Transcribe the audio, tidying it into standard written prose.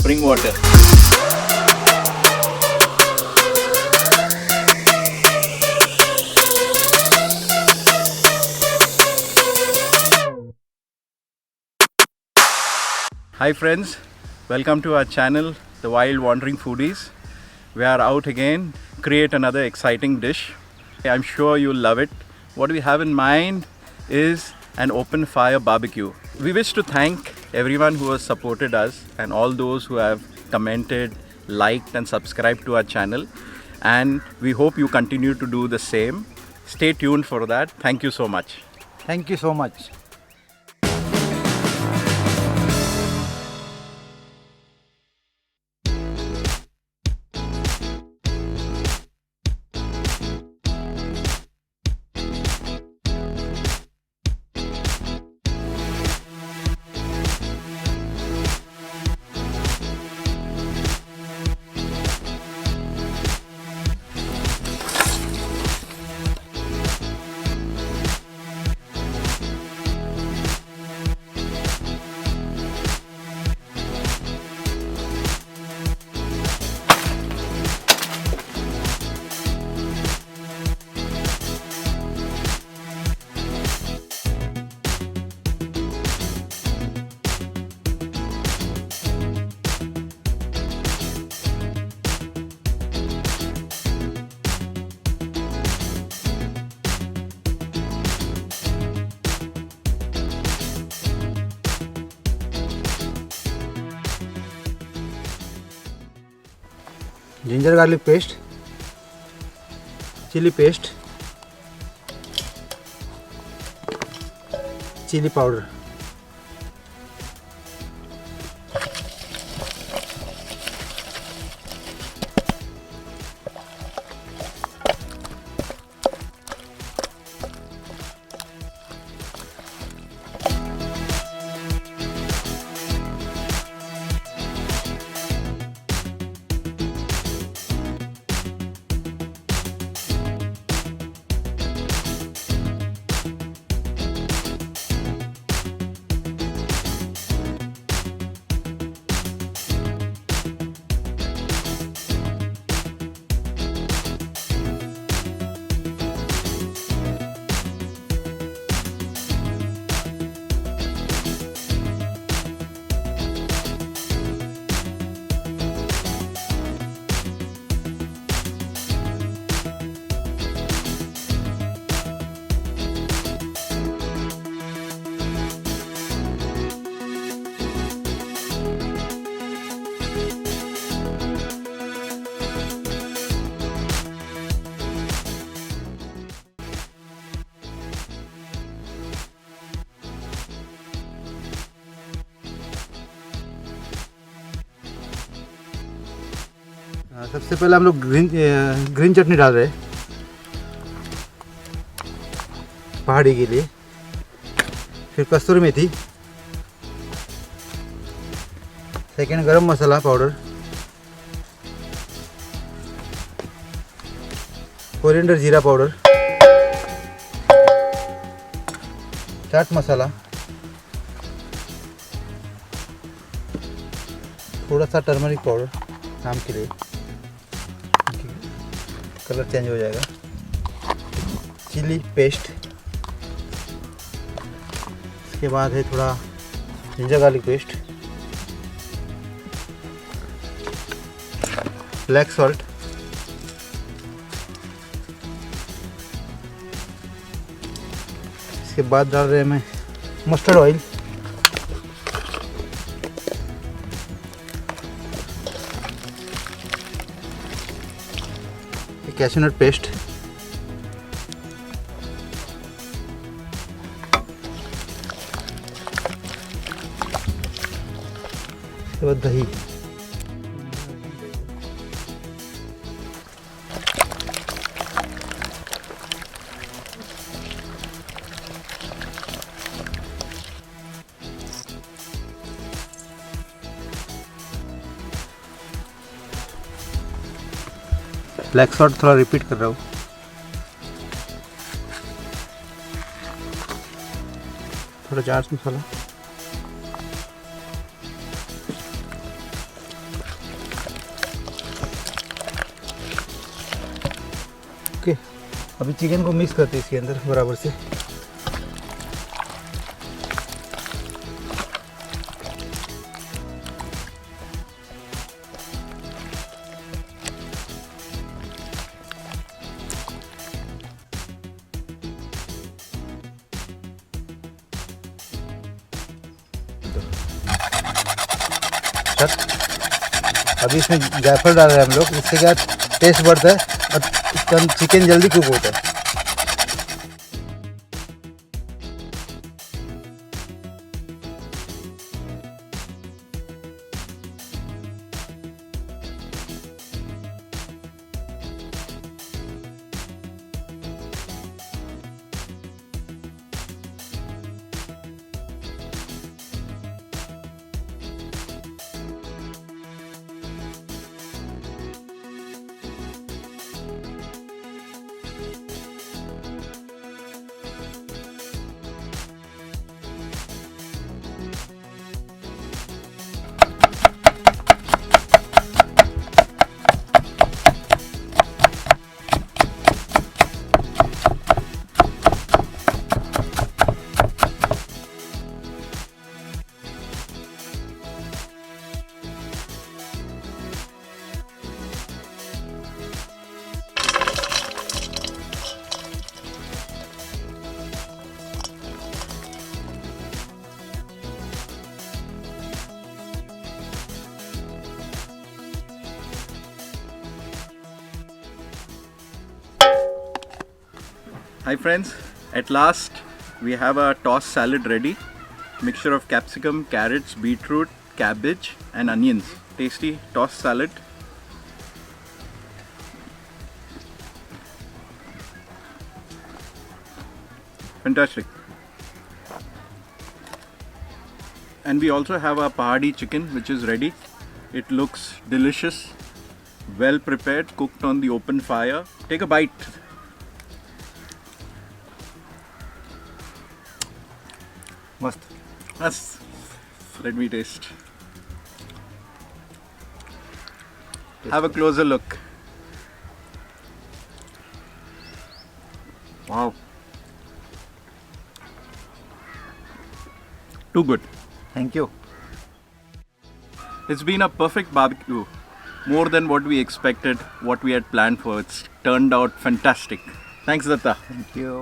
Bring water. Hi friends, welcome to our channel, The Wild Wandering Foodies. We are out again, create another exciting dish. I'm sure you'll love it. What we have in mind is an open fire barbecue. We wish to thank everyone who has supported us and all those who have commented, liked and subscribed to our channel. And we hope you continue to do the same. Stay tuned for that. Thank you so much. Thank you so much. Ginger garlic paste, chili paste, chili powder. सबसे पहले हम लोग green चटनी डाल रहे हैं पहाड़ी के लिए, फिर कस्तूरी मेथी, सेकेंड गरम मसाला पाउडर, कोरिएंडर जीरा पाउडर, चाट मसाला, थोड़ा सा टर्मरिक पाउडर नाम के लिए, कलर चेंज हो जाएगा, चिली पेस्ट, इसके बाद है थोड़ा ginger garlic paste, black salt, इसके बाद डाल रहे हैं मैं mustard oil, cashew nut paste, इसके बाद दही, ब्लैक सॉल्ट थोड़ा रिपीट कर रहा हूँ, थोड़ा चाट मसाला, अभी चिकन को मिक्स करते हैं इसके अंदर बराबर से। अभी इसमें जायफल डाल रहे हैं हम लोग, इससे क्या टेस्ट बढ़ता है और चिकन जल्दी कुक होता है। Hi friends, at last we have a tossed salad ready. Mixture of capsicum, carrots, beetroot, cabbage and onions. Tasty tossed salad. Fantastic. And we also have a Pahadi chicken which is ready. It looks delicious, well prepared, cooked on the open fire. Take a bite. मस्त। Yes. Let me taste. Have a closer look. Wow. Too good. Thank you. It's been a perfect barbecue. More than what we expected, what we had planned for. It's turned out fantastic. Thanks, Datta. Thank you.